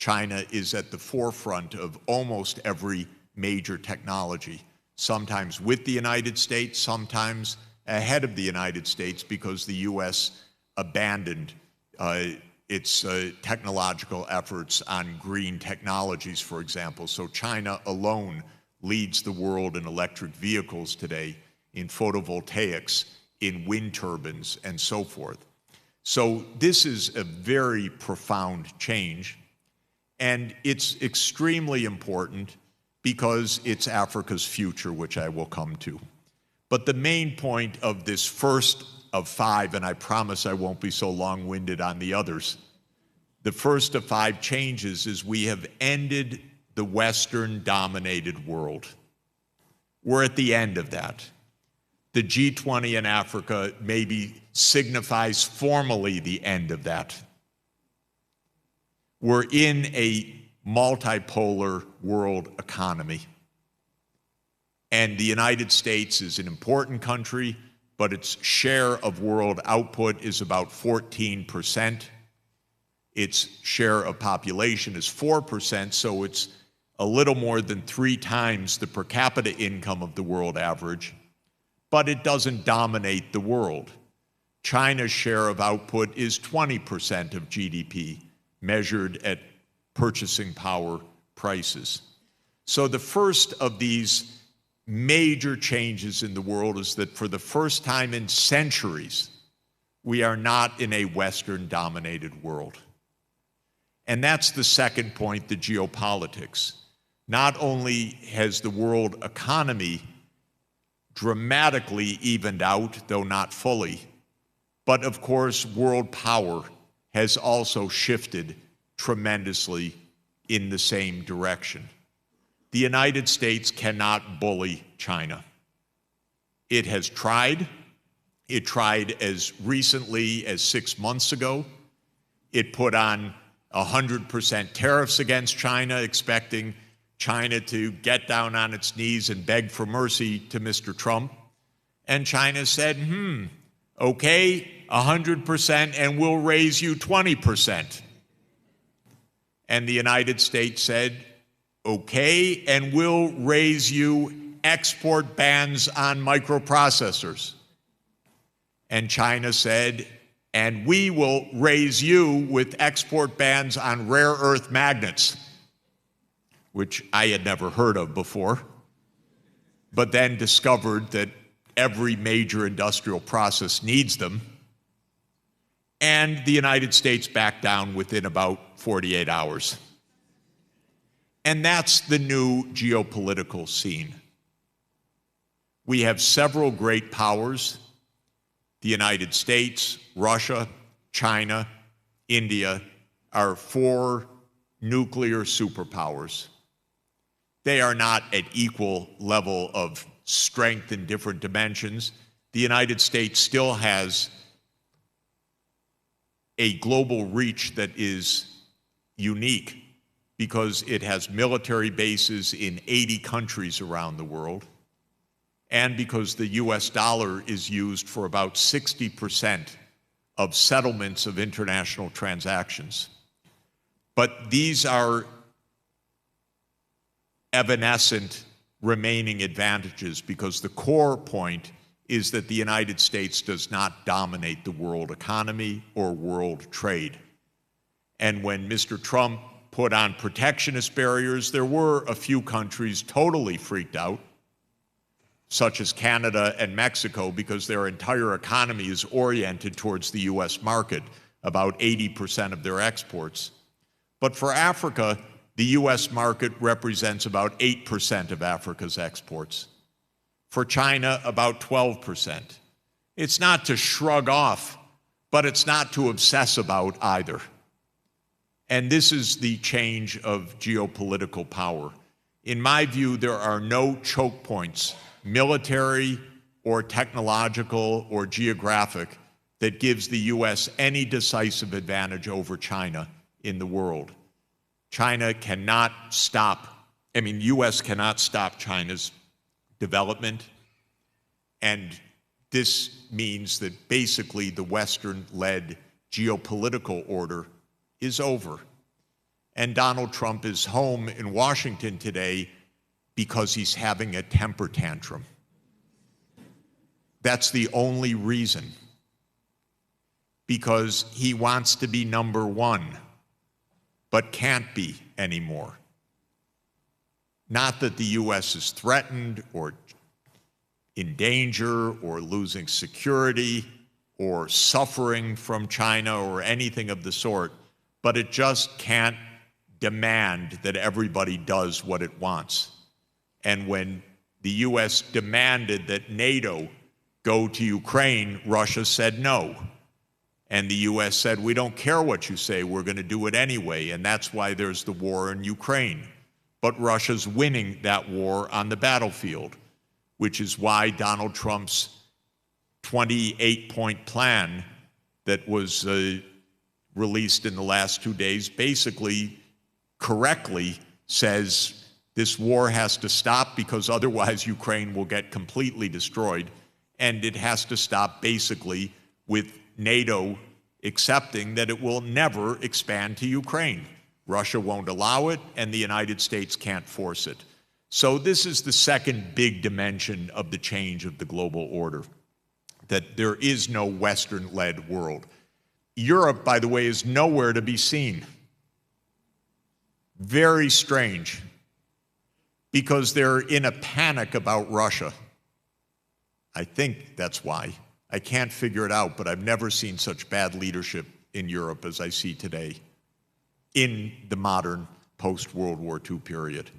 China is at the forefront of almost every major technology, sometimes with the United States, sometimes ahead of the United States because the US abandoned its technological efforts on green technologies, for example. So China alone leads the world in electric vehicles today, in photovoltaics, in wind turbines, and so forth. So this is a very profound change, and it's extremely important because it's Africa's future, which I will come to. But the main point of this first of 5, and I promise I won't be so long-winded on the others, the first of 5 changes is we have ended the Western-dominated world. We're at the end of that. The G20 in Africa maybe signifies formally the end of that. We're in a multipolar world economy. And the United States is an important country, but its share of world output is about 14%. Its share of population is 4%, so it's a little more than 3 times the per capita income of the world average, but it doesn't dominate the world. China's share of output is 20% of GDP, measured at purchasing power prices. So the first of these major changes in the world is that for the first time in centuries, we are not in a Western-dominated world. And that's the second point, the geopolitics. Not only has the world economy dramatically evened out, though not fully, but of course, world power has also shifted tremendously in the same direction. The United States cannot bully China. It has tried. It tried as recently as 6 months ago. It put on 100% tariffs against China, expecting China to get down on its knees and beg for mercy to Mr. Trump. And China said, okay, 100%, and we'll raise you 20%. And the United States said, okay, and we'll raise you export bans on microprocessors. And China said, and we will raise you with export bans on rare earth magnets, which I had never heard of before, but then discovered that every major industrial process needs them. And the United States backed down within about 48 hours. And that's the new geopolitical scene. We have several great powers: the United States, Russia, China, India, are 4 nuclear superpowers. They are not at equal level of strength in different dimensions. The United States still has a global reach that is unique because it has military bases in 80 countries around the world, and because the US dollar is used for about 60% of settlements of international transactions. But these are evanescent remaining advantages because the core point is that the United States does not dominate the world economy or world trade. And when Mr. Trump put on protectionist barriers, there were a few countries totally freaked out, such as Canada and Mexico, because their entire economy is oriented towards the US market, about 80% of their exports. But for Africa, the US market represents about 8% of Africa's exports. For China, about 12%. It's not to shrug off, but it's not to obsess about either. And this is the change of geopolitical power. In my view, there are no choke points, military or technological or geographic, that gives the US any decisive advantage over China in the world. China cannot stop, US cannot stop China's development, and this means that basically the Western-led geopolitical order is over. And Donald Trump is home in Washington today because he's having a temper tantrum. That's the only reason. Because he wants to be number one, but can't be anymore. Not that the US is threatened or in danger or losing security or suffering from China or anything of the sort, but it just can't demand that everybody does what it wants. And when the US demanded that NATO go to Ukraine, Russia said no. And the US said, we don't care what you say, we're going to do it anyway. And that's why there's the war in Ukraine. But Russia's winning that war on the battlefield, which is why Donald Trump's 28-point plan that was released in the last 2 days basically correctly says this war has to stop because otherwise Ukraine will get completely destroyed. And it has to stop basically with NATO accepting that it will never expand to Ukraine. Russia won't allow it, and the United States can't force it. So this is the second big dimension of the change of the global order, that there is no Western-led world. Europe, by the way, is nowhere to be seen. Very strange, because they're in a panic about Russia. I think that's why. I can't figure it out, but I've never seen such bad leadership in Europe as I see today in the modern post-World War II period.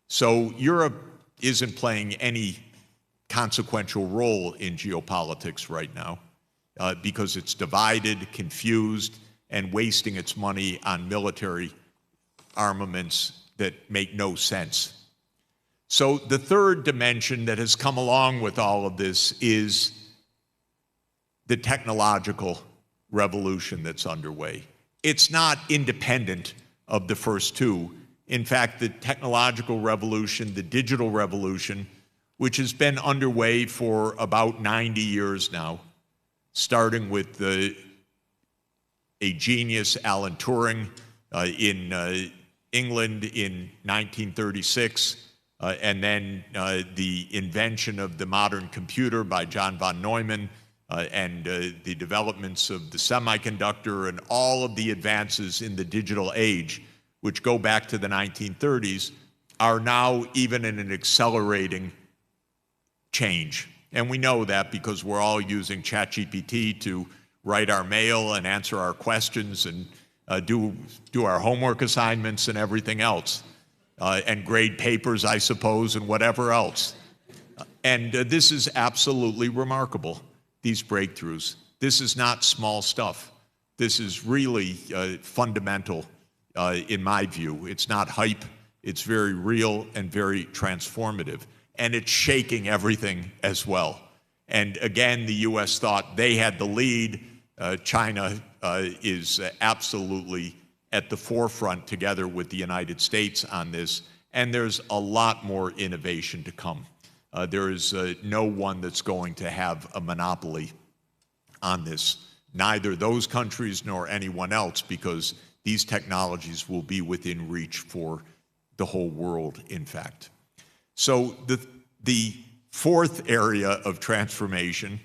So Europe isn't playing any consequential role in geopolitics right now because it's divided, confused, and wasting its money on military armaments that make no sense. So the third dimension that has come along with all of this is the technological revolution that's underway. It's not independent of the first two. In fact, the technological revolution, the digital revolution, which has been underway for about 90 years now, starting with a genius, Alan Turing, in England in 1936, and then the invention of the modern computer by John von Neumann, and the developments of the semiconductor and all of the advances in the digital age, which go back to the 1930s, are now even in an accelerating change. And we know that because we're all using ChatGPT to write our mail and answer our questions and do our homework assignments and everything else, and grade papers, I suppose, and whatever else. And this is absolutely remarkable, these breakthroughs. This is not small stuff. This is really fundamental, in my view. It's not hype. It's very real and very transformative. And it's shaking everything as well. And again, the US thought they had the lead. China is absolutely at the forefront together with the United States on this. And there's a lot more innovation to come. There is no one that's going to have a monopoly on this, neither those countries nor anyone else, because these technologies will be within reach for the whole world, in fact. So the fourth area of transformation,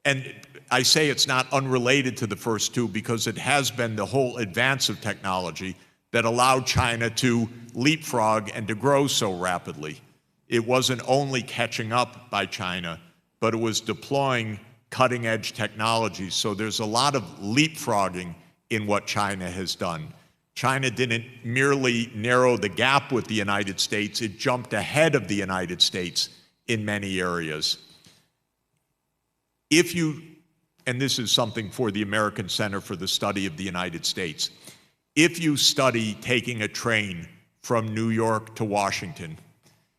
and I say it's not unrelated to the first two because it has been the whole advance of technology that allowed China to leapfrog and to grow so rapidly. It wasn't only catching up by China, but it was deploying cutting-edge technologies. So there's a lot of leapfrogging in what China has done. China didn't merely narrow the gap with the United States, it jumped ahead of the United States in many areas. If you, and this is something for the American Center for the Study of the United States, if you study taking a train from New York to Washington,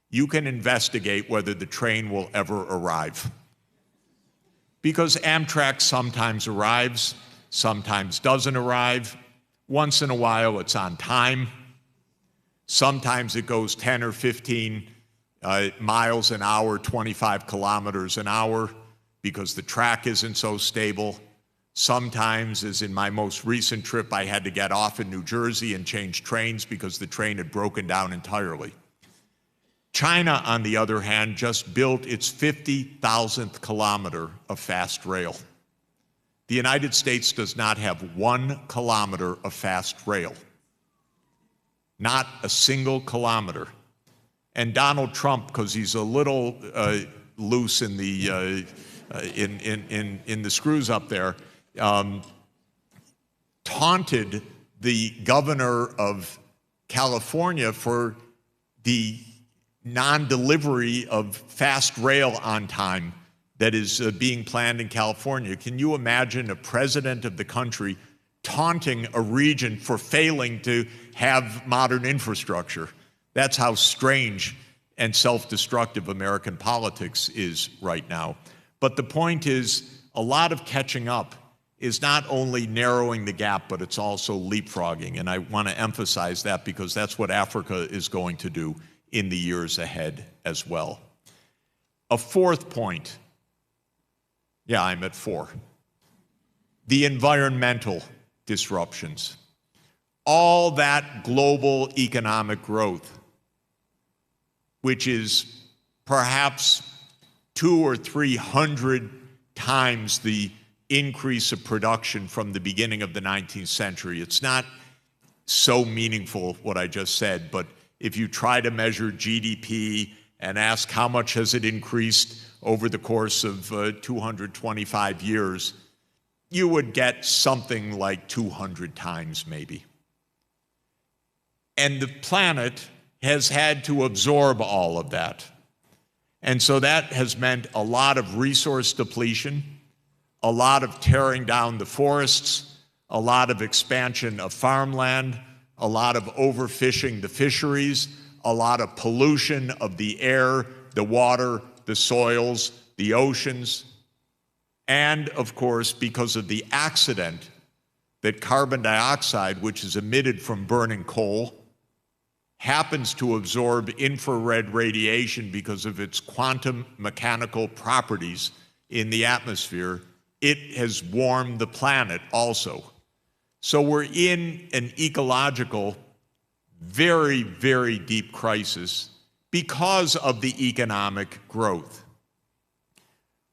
you can investigate whether the train will ever arrive. Because Amtrak sometimes arrives, sometimes doesn't arrive. Once in a while, it's on time. Sometimes it goes 10 or 15 miles an hour, 25 kilometers an hour, because the track isn't so stable. Sometimes, as in my most recent trip, I had to get off in New Jersey and change trains because the train had broken down entirely. China, on the other hand, just built its 50,000th kilometer of fast rail. The United States does not have 1 kilometer of fast rail. Not a single kilometer. And Donald Trump, because he's a little loose in the screws up there, taunted the governor of California for the non-delivery of fast rail on time that is being planned in California. Can you imagine a president of the country taunting a region for failing to have modern infrastructure? That's how strange and self-destructive American politics is right now. But the point is, a lot of catching up is not only narrowing the gap, but it's also leapfrogging. And I want to emphasize that because that's what Africa is going to do in the years ahead as well. A fourth point. Yeah, I'm at 4. The environmental disruptions. All that global economic growth, which is perhaps 200 or 300 times the increase of production from the beginning of the 19th century. It's not so meaningful what I just said, but if you try to measure GDP and ask how much has it increased over the course of 225 years, you would get something like 200 times maybe. And the planet has had to absorb all of that. And so that has meant a lot of resource depletion, a lot of tearing down the forests, a lot of expansion of farmland, a lot of overfishing the fisheries, a lot of pollution of the air, the water, the soils, the oceans, and of course, because of the accident that carbon dioxide, which is emitted from burning coal, happens to absorb infrared radiation because of its quantum mechanical properties in the atmosphere, it has warmed the planet also. So we're in an ecological, very, very deep crisis because of the economic growth.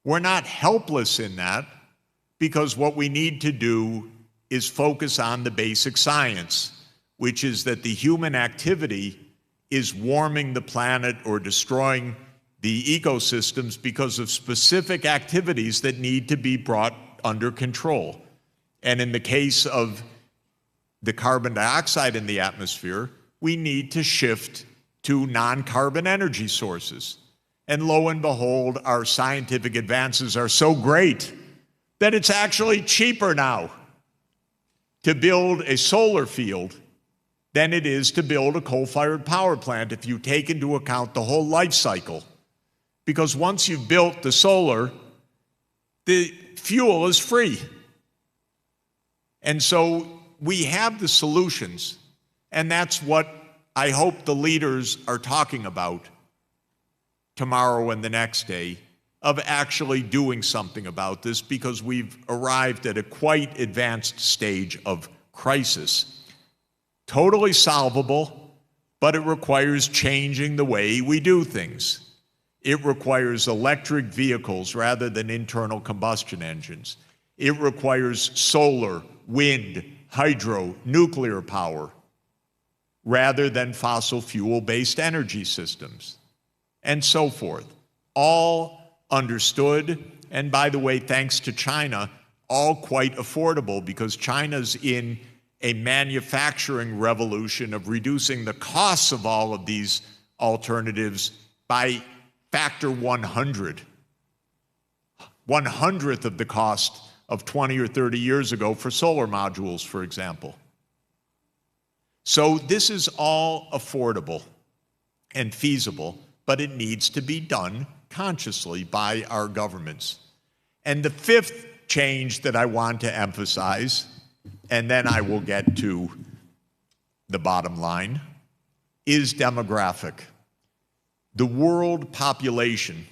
We're not helpless in that because what we need to do is focus on the basic science, which is that the human activity is warming the planet or destroying the ecosystems because of specific activities that need to be brought under control. And in the case of the carbon dioxide in the atmosphere, we need to shift to non-carbon energy sources. And lo and behold, our scientific advances are so great that it's actually cheaper now to build a solar field than it is to build a coal-fired power plant if you take into account the whole life cycle. Because once you've built the solar, the fuel is free. And so we have the solutions, and that's what I hope the leaders are talking about tomorrow and the next day, of actually doing something about this, because we've arrived at a quite advanced stage of crisis. Totally solvable, but it requires changing the way we do things. It requires electric vehicles rather than internal combustion engines. It requires solar, wind, hydro, nuclear power, rather than fossil fuel-based energy systems, and so forth. All understood, and by the way, thanks to China, all quite affordable, because China's in a manufacturing revolution of reducing the costs of all of these alternatives by factor 100. 1/100th of the cost of 20 or 30 years ago for solar modules, for example. So this is all affordable and feasible, but it needs to be done consciously by our governments. And the fifth change that I want to emphasize, and then I will get to the bottom line, is demographic. The world population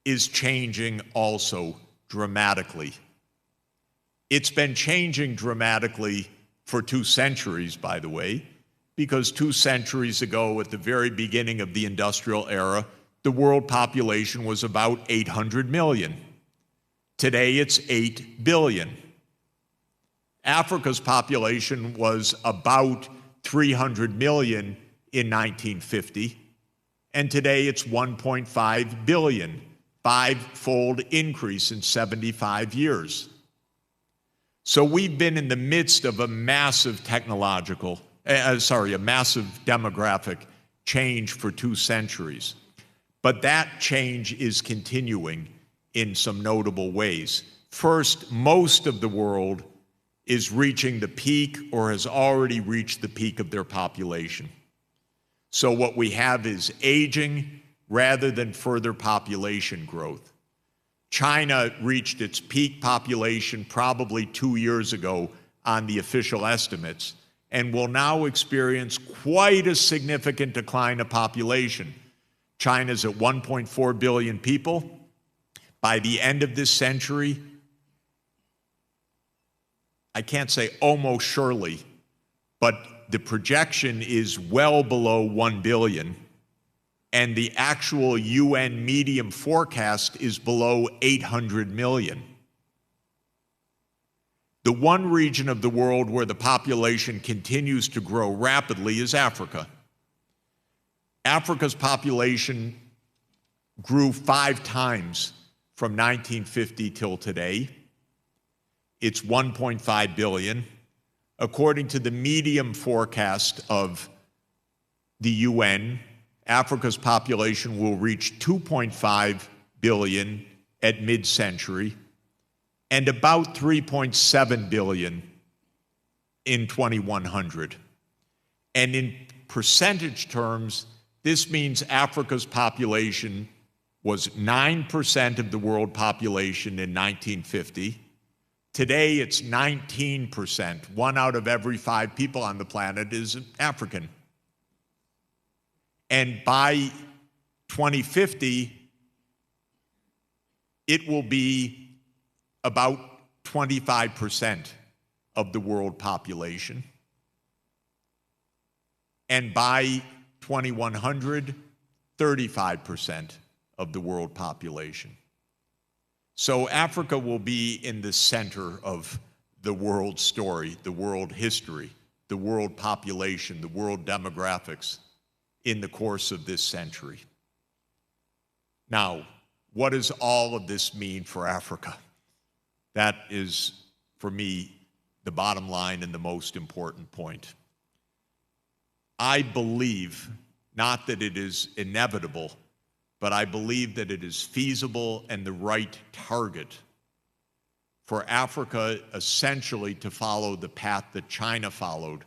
is changing also dramatically. It's been changing dramatically for 2 centuries, by the way, because 2 centuries ago, at the very beginning of the industrial era, the world population was about 800 million. Today, it's 8 billion. Africa's population was about 300 million in 1950, and today it's 1.5 billion, 5-fold increase in 75 years. So we've been in the midst of a massive a massive demographic change for 2 centuries. But that change is continuing in some notable ways. First, most of the world is reaching the peak or has already reached the peak of their population. So what we have is aging rather than further population growth. China reached its peak population probably 2 years ago on the official estimates, and will now experience quite a significant decline of population. China's at 1.4 billion people. By the end of this century, I can't say almost surely, but the projection is well below 1 billion, and the actual UN medium forecast is below 800 million. The one region of the world where the population continues to grow rapidly is Africa. Africa's population grew 5 times from 1950 till today. It's 1.5 billion. According to the medium forecast of the UN, Africa's population will reach 2.5 billion at mid-century and about 3.7 billion in 2100. And in percentage terms, this means Africa's population was 9% of the world population in 1950. Today, it's 19%. 1 out of every 5 people on the planet is African. And by 2050, it will be about 25% of the world population. And by 2100, 35% of the world population. So Africa will be in the center of the world story, the world history, the world population, the world demographics in the course of this century. Now, what does all of this mean for Africa? That is, for me, the bottom line and the most important point. I believe, not that it is inevitable, but I believe that it is feasible and the right target for Africa essentially to follow the path that China followed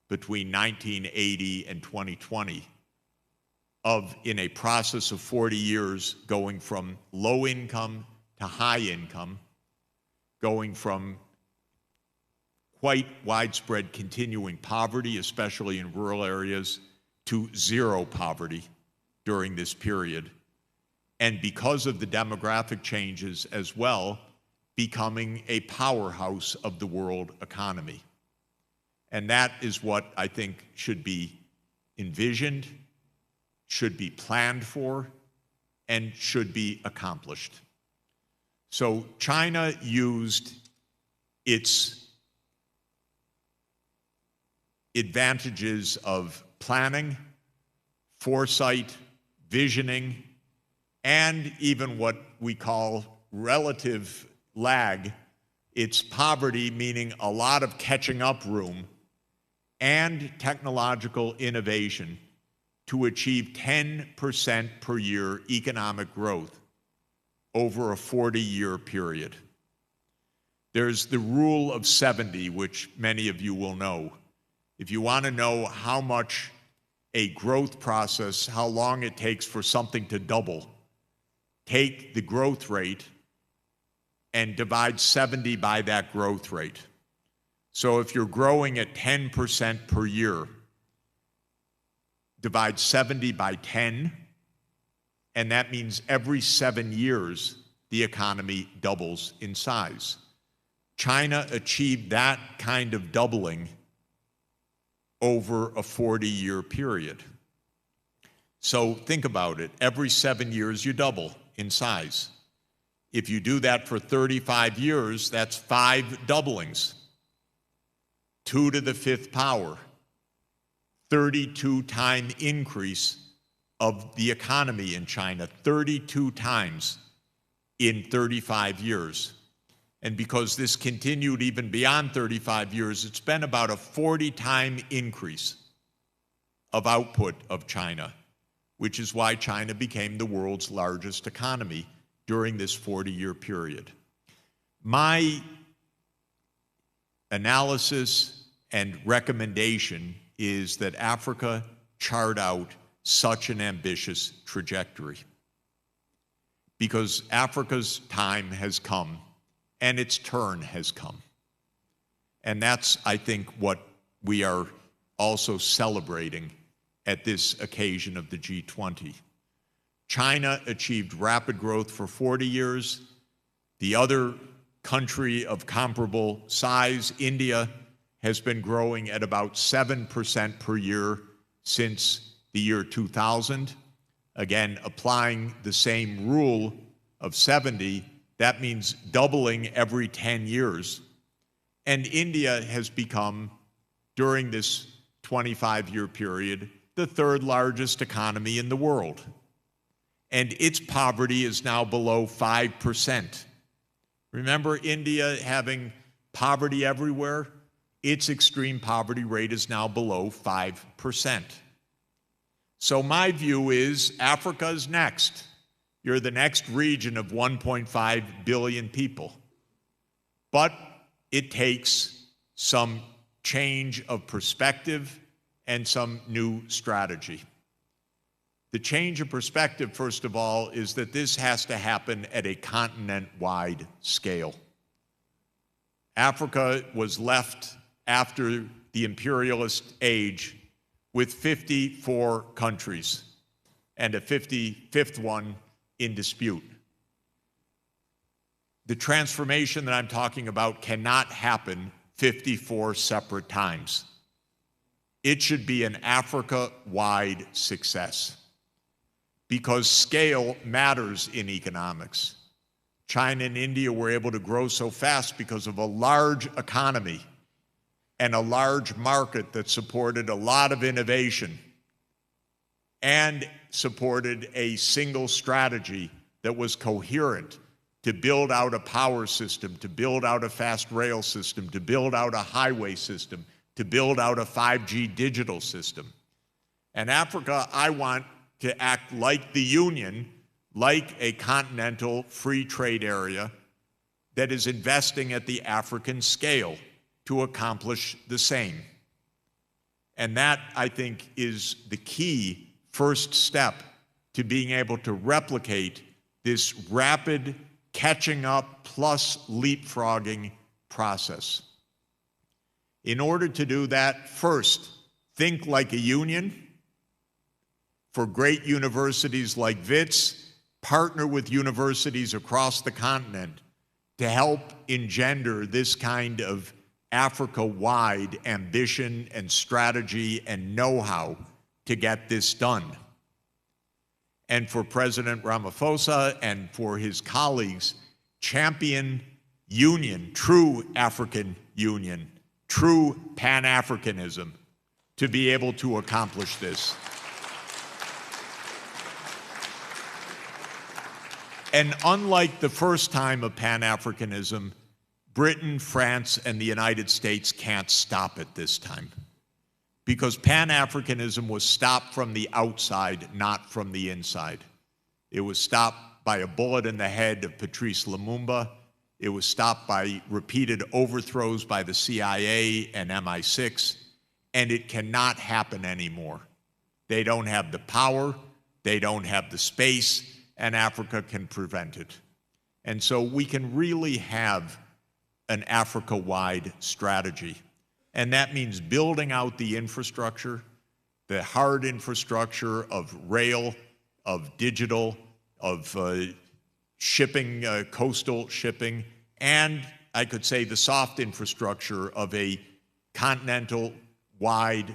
between 1980 and 2020, in a process of 40 years going from low income to high income, going from quite widespread continuing poverty, especially in rural areas, to zero poverty during this period. And because of the demographic changes as well, becoming a powerhouse of the world economy. And that is what I think should be envisioned, should be planned for, and should be accomplished. So China used its advantages of planning, foresight, visioning, and even what we call relative lag. It's poverty, meaning a lot of catching up room, and technological innovation to achieve 10% per year economic growth over a 40-year period. There's the rule of 70, which many of you will know. If you want to know how much a growth process, how long it takes for something to double, take the growth rate and divide 70 by that growth rate. So if you're growing at 10% per year, divide 70 by 10, and that means every 7 years, the economy doubles in size. China achieved that kind of doubling over a 40-year period. So think about it. Every 7 years, you double in size. If you do that for 35 years, that's 5 doublings. 2 to the 5th power, 32-time increase of the economy in China, 32 times in 35 years. And because this continued even beyond 35 years, it's been about a 40-time increase of output of China, which is why China became the world's largest economy during this 40-year period. My analysis and recommendation is that Africa chart out such an ambitious trajectory, because Africa's time has come and its turn has come. And that's, I think, what we are also celebrating at this occasion of the G20. China achieved rapid growth for 40 years. The other country of comparable size, India, has been growing at about 7% per year since the year 2000. Again, applying the same rule of 70, that means doubling every 10 years. And India has become, during this 25-year period, the 3rd largest economy in the world. And its poverty is now below 5%. Remember India having poverty everywhere? Its extreme poverty rate is now below 5%. So my view is Africa's next. You're the next region of 1.5 billion people. But it takes some change of perspective and some new strategy. The change of perspective, first of all, is that this has to happen at a continent-wide scale. Africa was left after the imperialist age with 54 countries and a 55th one in dispute. The transformation that I'm talking about cannot happen 54 separate times. It should be an Africa-wide success, because scale matters in economics. China and India were able to grow so fast because of a large economy and a large market that supported a lot of innovation and supported a single strategy that was coherent to build out a power system, to build out a fast rail system, to build out a highway system, to build out a 5G digital system. And Africa, I want to act like the Union, like a continental free trade area that is investing at the African scale to accomplish the same. And that, I think, is the key first step to being able to replicate this rapid catching up plus leapfrogging process. In order to do that, first, think like a union. For great universities like Wits, partner with universities across the continent to help engender this kind of Africa-wide ambition and strategy and know-how to get this done. And for President Ramaphosa and for his colleagues, champion union, true African union, true Pan-Africanism, to be able to accomplish this. And unlike the first time of Pan-Africanism, Britain, France, and the United States can't stop it this time, because Pan-Africanism was stopped from the outside, not from the inside. It was stopped by a bullet in the head of Patrice Lumumba. It was stopped by repeated overthrows by the CIA and MI6, and it cannot happen anymore. They don't have the power, they don't have the space, and Africa can prevent it. And so we can really have an Africa-wide strategy. And that means building out the infrastructure, the hard infrastructure of rail, of digital, of shipping, coastal shipping, and I could say, the soft infrastructure of a continental-wide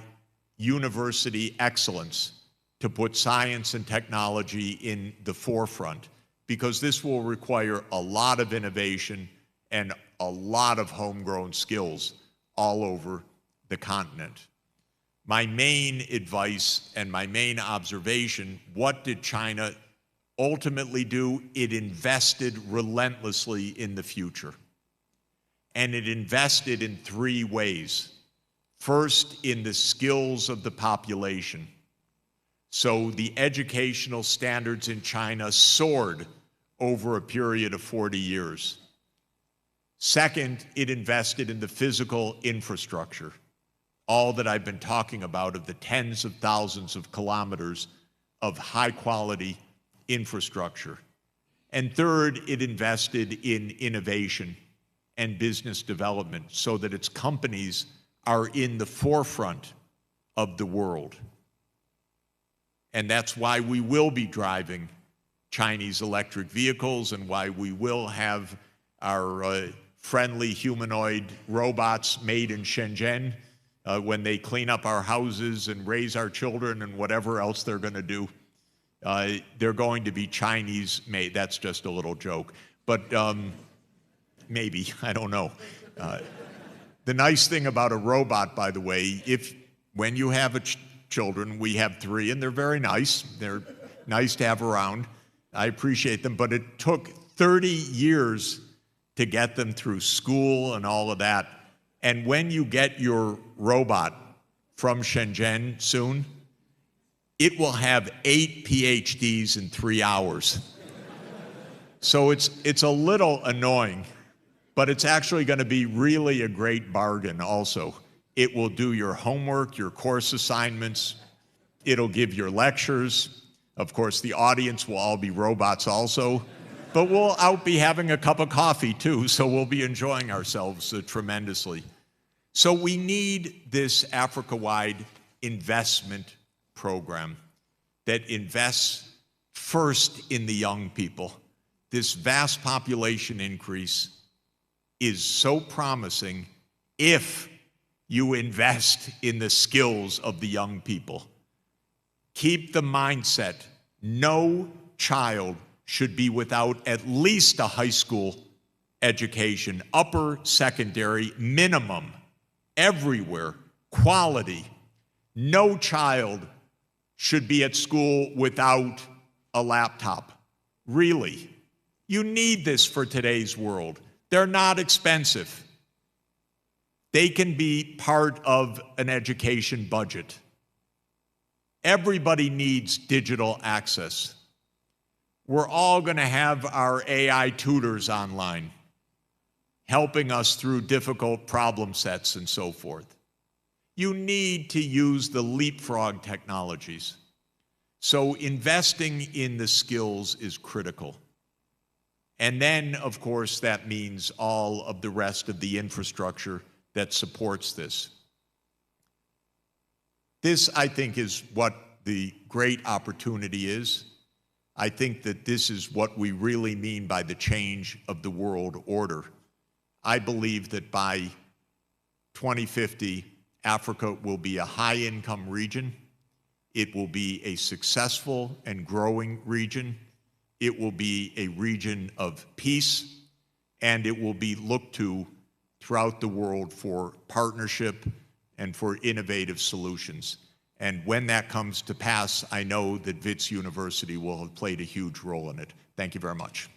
university excellence to put science and technology in the forefront, because this will require a lot of innovation and a lot of homegrown skills all over the continent. My main advice and my main observation, what did China ultimately do? It invested relentlessly in the future. And it invested in three ways. First, in the skills of the population. So the educational standards in China soared over a period of 40 years. Second, it invested in the physical infrastructure, all that I've been talking about, of the tens of thousands of kilometers of high-quality infrastructure. And third, it invested in innovation and business development so that its companies are in the forefront of the world. And that's why we will be driving Chinese electric vehicles and why we will have our friendly humanoid robots made in Shenzhen when they clean up our houses and raise our children and whatever else they're going to do. They're going to be Chinese made. That's just a little joke. But maybe, I don't know. The nice thing about a robot, by the way, when you have children, we have 3, and they're very nice. They're nice to have around. I appreciate them, but it took 30 years to get them through school and all of that. And when you get your robot from Shenzhen soon, it will have 8 PhDs in 3 hours. So it's a little annoying, but it's actually going to be really a great bargain also. It will do your homework, your course assignments. It'll give your lectures. Of course, the audience will all be robots also. But we'll out be having a cup of coffee too, so we'll be enjoying ourselves tremendously. So we need this Africa-wide investment program that invests first in the young people. This vast population increase is so promising if you invest in the skills of the young people. Keep the mindset, no child should be without at least a high school education, upper secondary minimum, everywhere, quality. No child should be at school without a laptop. Really. You need this for today's world. They're not expensive. They can be part of an education budget. Everybody needs digital access. We're all going to have our AI tutors online, helping us through difficult problem sets and so forth. You need to use the leapfrog technologies. So investing in the skills is critical. And then, of course, that means all of the rest of the infrastructure that supports this. This, I think, is what the great opportunity is. I think that this is what we really mean by the change of the world order. I believe that by 2050, Africa will be a high-income region. It will be a successful and growing region. It will be a region of peace, and it will be looked to throughout the world for partnership and for innovative solutions. And when that comes to pass, I know that Wits University will have played a huge role in it. Thank you very much.